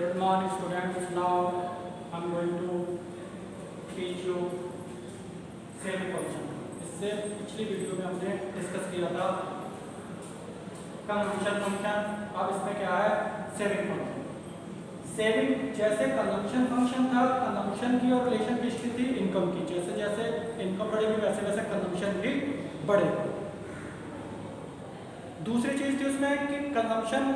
Good morning students. Now I'm going to teach you saving function. इससे पिछली video में हमने डिस्कस किया था कंजम्पशन फंक्शन. अब इसमें क्या है, सेविंग फंक्शन. सेविंग जैसे कंजम्पशन फंक्शन था, कंजम्पशन की और रिलेशन किसकी थी, इनकम की. जैसे जैसे इनकम बढ़ेगी वैसे वैसे कंजम्पशन भी बढ़ेगा. दूसरी चीज थी उसमें कि कंजम्पशन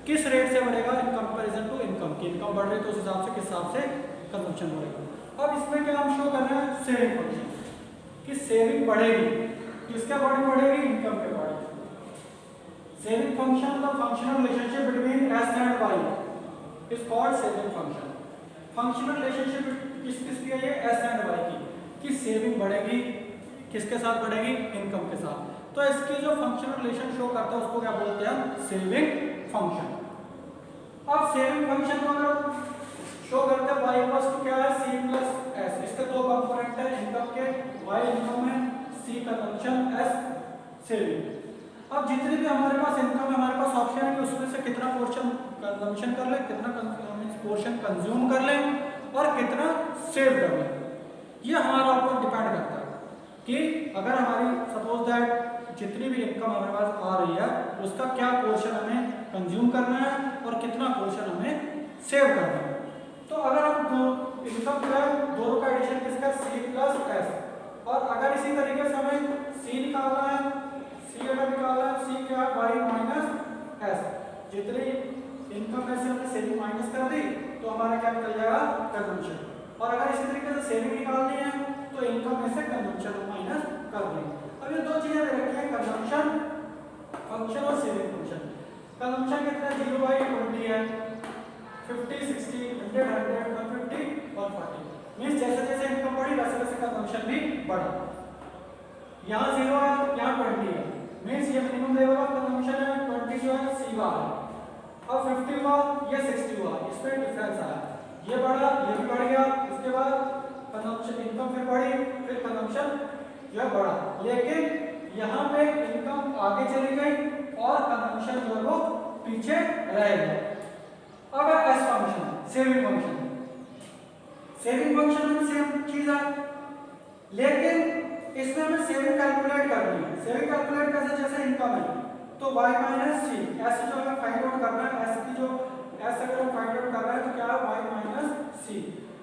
किस रेट से बढ़ेगा इन कंपैरिजन टू इनकम. की इनकम बढ़ रही तो उस हिसाब से किस हिसाब से कंजम्पशन बढ़ेगा. अब इसमें क्या हम शो कर रहे हैं, सेविंग फंक्शन कि सेविंग बढ़ेगी. किसके अकॉर्डिंग बढ़ेगी, इनकम के according. Saving function the functional relationship between S and Y is called saving function. Functional relationship किस किसकी है, ये एस एंड वाई की. कि सेविंग बढ़ेगी किसके साथ बढ़ेगी, इनकम के साथ. तो इसकी जो फंक्शनल रिलेशन शो करता है उसको क्या बोलते हैं, सेविंग फंक्शन. अब सेविंग फंक्शन को अगर शो करते हैं y इक्वल्स टू क्या है, c प्लस s. इसके दो कंपोनेंट है इनकम के, y इनकम है, c कंजम्पशन, s सेविंग. अब जितनी भी हमारे पास इनकम है, हमारे पास ऑप्शन है कि उसमें से कितना पोर्शन कंजम्पशन कर ले, कितना पोर्शन कंज्यूम कर ले और कितना सेव कर ले. ये हमारा ऊपर डिपेंड करता है कि अगर हमारी सपोज दैट जितनी भी इनकम हमारे पास आ रही है उसका क्या पोर्शन हमें कंज्यूम करना है और कितना पोर्शन हमें सेव करना है. तो अगर हम दो इनकम का दोनों का एडिशन किसका, c प्लस s. और अगर इसी तरीके से हमें c निकालना है, c अगर निकालना है, c क्या है, y माइनस s. जितनी इनकम में से हमने सेविंग माइनस कर दी तो हमारा क्या निकल जाएगा, कंजम्पशन. और अगर इसी तरीके से सेविंग निकालनी है तो इनकम में से कंजम्पशन माइनस कर देंगे. अब ये दो चीजें दे रखी है, कंजम्पशन फंक्शन और सेविंग फंक्शन. कंजम्पशन कितना, 0 बाई 20 है, 50 60 100 100 150 और 40. मींस जैसे जैसे इनकम बढ़ी वैसे वैसे कंजम्पशन भी बढ़ा. यहाँ 0 है, यहाँ 20 है. मींस ये मिनिमम लेवल ऑफ कंजम्पशन है, 20 जो है सी बार है. अब 50 हुआ, ये 60 हुआ, इसमें डिफरेंस आया. ये बढ़ा, ये भी बढ़ गया. इसके बाद कंजम्पशन इनकम फिर बढ़ी, फिर कंजम्पशन जो है बढ़ा. लेकिन यहाँ पे इनकम आगे चली गई और कंजम्पशन जो है वो पीछे रह गया. अब है S function, saving function. Saving function में सेम चीज है लेकिन इसमें हमें सेविंग कैलकुलेट करनी है. सेविंग कैलकुलेट कैसे, जैसे इनकम है तो y माइनस सी. एस जो हमें फाइंड आउट करना है, एस की जो एस अगर हम फाइंड आउट कर रहे हैं तो क्या है, y माइनस सी.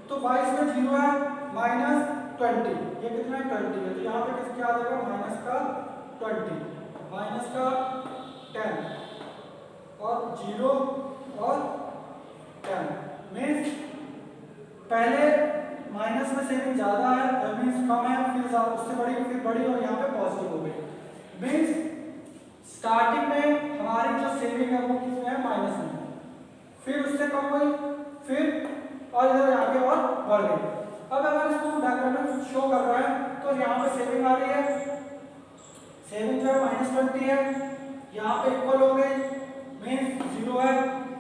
तो y इसमें 0 है, माइनस 20. ये कितना है, 20 है. तो यहाँ पे किस क्या आ जाएगा, माइनस का 20, माइनस का 10 और 0 और 10. मीन्स पहले माइनस में सेविंग ज्यादा है, मीन्स कम है, फिर उससे बड़ी, फिर बड़ी और यहाँ पे पॉजिटिव हो गई. मीन्स स्टार्टिंग में हमारी जो सेविंग है वो किसमें है, माइनस में. फिर उससे कम हुई, फिर और इधर यहाँ पे और बढ़ गई. अब अगर इसको हम डायग्राम में शो कर रहे हैं तो यहाँ पे सेविंग आ रही है, सेविंग जो है माइनस 20 है, यहाँ पे इक्वल हो गई. मीन्स 0 है,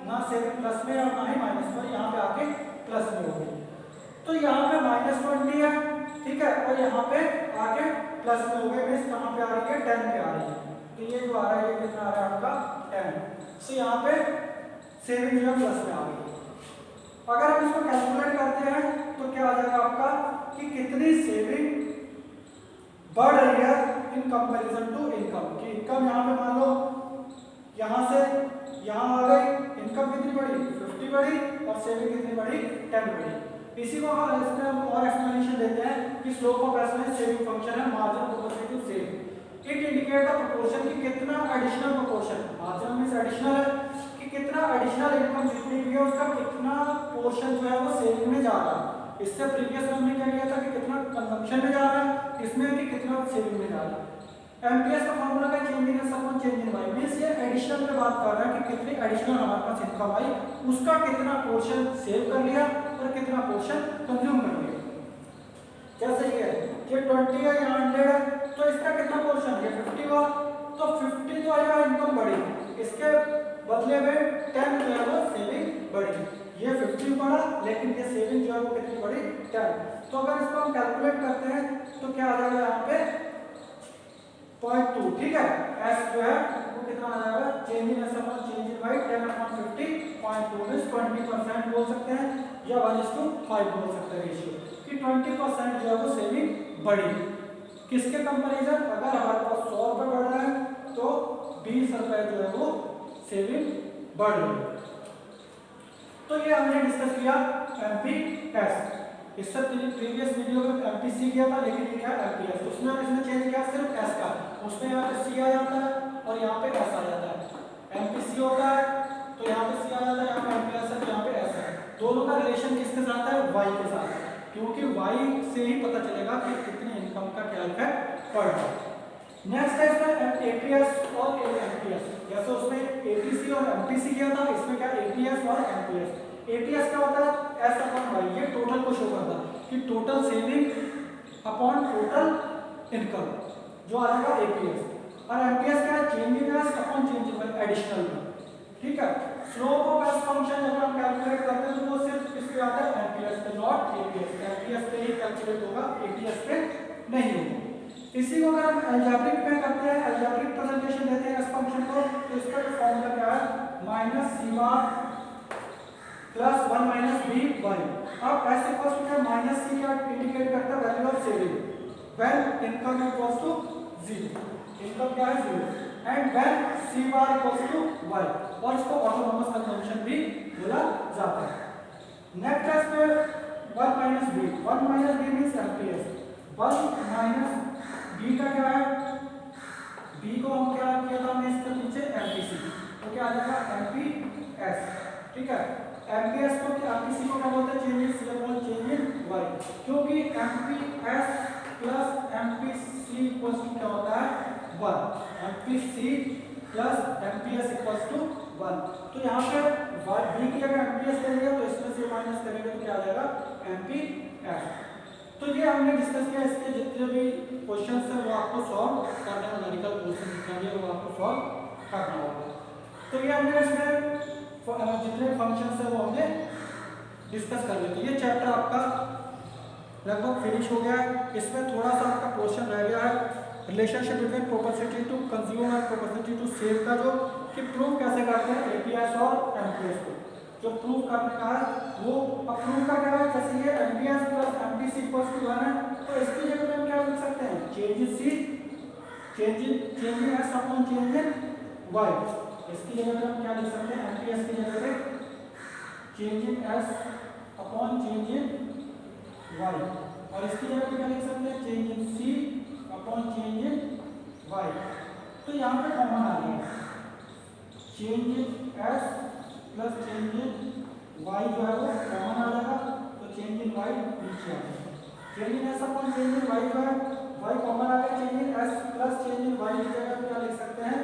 ना सेविंग प्लस में और ना ही माइनस में, यहाँ पे आके प्लस में हो गई. तो यहाँ पे माइनस 20 है, ठीक है, और यहाँ पे आके प्लस में हो गए. मीन्स कहाँ पे आ रही है, 10 पे आ रही है. तो ये जो आ रहा है ये कितना आ रहा है आपका, 10. तो यहाँ पे सेविंग जो है प्लस में आ गई. अगर हम इसको कैलकुलेट करते हैं तो क्या आ जाएगा आपका कि कितनी सेविंग बढ़ रही है इन कंपैरिजन टू इनकम. कि इनकम यहाँ पे मान लो यहाँ से यहाँ आ गई, इनकम कितनी बढ़ी, 50 बढ़ी और सेविंग कितनी बढ़ी, 10 बढ़ी. इसी को हम इसमें और एक्सप्लेनेशन देते हैं कि स्लोप ऑफ एस में सेविंग फंक्शन है, margin proportional to saving. It indicate the proportion कि कितना additional proportion, margin means additional है कि कितना एडिशनल इनकम जितनी भी है उसका कितना पोर्शन जो है वो सेविंग में जा रहा है. इससे प्रीवियस में हमने क्या किया था कि कितना कंजम्पशन में जा रहा है, इसमें कि कितना सेविंग में जा रहा है. एमपीएस का फार्मूला का change in S upon change in Y. Means ये एडिशनल पे बात कर रहा है कि कितनी एडिशनल हमारे पास इनकम आई, उसका कितना पोर्शन सेव कर लिया और कितना पोर्शन कंज्यूम कर लिया. जैसे ये 20 है, यहाँ 100 है, तो इसका कितना पोर्शन, ये 50 हुआ, तो 50 जो है इनकम बढ़ी, इसके बदले में 10 जो है वो सेविंग बढ़ी. ये 50 बढ़ा लेकिन ये सेविंग जो है वो कितनी बढ़ी, 10. तो अगर इसको हम कैलकुलेट करते हैं तो क्या आ जाएगा यहाँ पे 0.2. ठीक है, एस जो है वो कितना आ जाएगा, change in S upon change in Y 10/50.2 means 20% बोल सकते हैं या 1:5 बोल सकते हैं रेशियो कि 20% जो है वो सेविंग बढ़ी। किसके कंपैरिजन, अगर हमारे पास 100 रुपए बढ़ रहा है तो 20 रुपए जो है वो सेविंग बढ़ रही है। तो ये हमने डिस्कस किया एमपीएस। इससे प्रीवियस वीडियो में एमपीसी किया था, लेकिन ये क्या है एमपीएस। उसमें इसने चेंज किया सिर्फ एस का, उसमें यहाँ पे सी आ जाता है और यहाँ पे एस आ जाता है। एमपीसी होता है तो यहाँ पे सी आ जाता है, यहाँ पे एमपीएस है तो यहाँ पे एस है। दोनों का रिलेशन किसके साथ है, वाई के साथ है, क्योंकि वाई से ही पता चलेगा कि कितने इनकम का क्या इफेक्ट पड़ रहा है। नेक्स्ट है इसमें एपीएस और एमपीएस। जैसे उसमें एपीसी और एमपीसी किया था, इसमें क्या एपीएस और एमपीएस। एपीएस क्या होता है, एस अपॉन वाई, ये टोटल को शो करता है कि total saving upon total income जो आ जाएगा एपीएस। और एमपीएस क्या है, change in S upon change in Y additional में। ठीक है, स्लोप ऑफ एस फंक्शन जब हम कैलकुलेट करते हैं तो वो सिर्फ किस पे आता है, एमपीएस पे, नॉट एपीएस। एमपीएस पे ही कैलकुलेट होगा, एपीएस पे नहीं होगा। इसी को अगर हम अलजेब्रिक में करते हैं, अलजेब्रिक प्रेजेंटेशन देते हैं इस फंक्शन को, तो इसका जो फॉर्मूला क्या है, minus C bar plus 1 minus B Y. अब एस इक्वल्स टू क्या, माइनस सी क्या इंडिकेट करता है, value of saving when income equals to 0, income क्या है 0, and when C bar equals to Y, और इसको ऑटोनोमस कंजम्पशन भी बोला जाता है। नेक्स्ट है इसमें 1 minus B, 1 minus B means MPS, 1 minus B का क्या है, बी को हम क्या किया था हमने इसके पीछे एमपीसी, तो क्या आ जाएगा एमपीएस। ठीक है, एमपीएस को एमपीसी को क्या बोलते हैं, change in C upon change in Y, क्योंकि MPS plus MPC equals to क्या होता है 1, MPC plus MPS equals to 1। तो यहाँ पे बी की जगह एमपीएस करेंगे तो इसमें से माइनस करेंगे तो क्या आ जाएगा एमपीएस। तो ये हमने डिस्कस किया, इसके जितने भी क्वेश्चंस हैं वो आपको सॉल्व करना है, न्यूमेरिकल क्वेश्चन जितना भी है वो आपको सॉल्व करना होगा। तो ये हमने इसमें जितने फंक्शंस है वो हमने डिस्कस कर लिए। ये चैप्टर आपका लगभग फिनिश हो गया है। इसमें थोड़ा सा आपका क्वेश्चन रह गया है, relationship between proportionality to consume और प्रोपोर्शनलिटी टू सेव का, जो कि प्रूव कैसे करते हैं एपीएस और एमपीएस को, जो प्रूव करने का है वो। अब प्रूव का क्या है, जैसे ये MPS plus MPC equals to 1 है, तो इसकी जगह पे हम क्या लिख सकते हैं, change in C, change in S upon change in Y. इसकी जगह पे हम क्या लिख सकते हैं, एमपीएस की जगह पे change in S upon change in Y, और इसकी जगह पे क्या लिख सकते हैं, change in C upon change in Y. तो यहाँ पे कॉमन आ गया, change in S plus change in Y जो है वो कॉमन आ जाएगा, तो चेंज इन वाई नीचे आ जाएगा। Change in S upon change in Y जो है वाई कॉमन आ गया, change in S plus change in Y की जगह पे क्या लिख सकते हैं,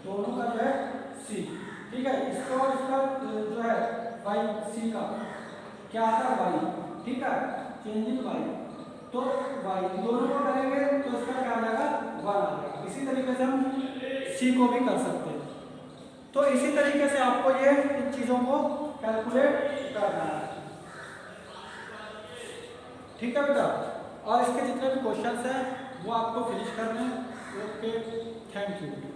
दोनों का जो है सी। ठीक है, इसका और इसका जो है वाई सी का क्या आता है वाई। ठीक है, चेंज इन वाई, तो वाई दोनों को करेंगे तो इसका क्या आ जाएगा 1 आ जाएगा। इसी तरीके से हम सी को भी कर सकते हैं। तो इसी तरीके से आपको ये इन चीजों को कैलकुलेट करना है। ठीक है बेटा, और इसके जितने भी क्वेश्चंस हैं वो आपको फिनिश करने हैं। Okay, thank you.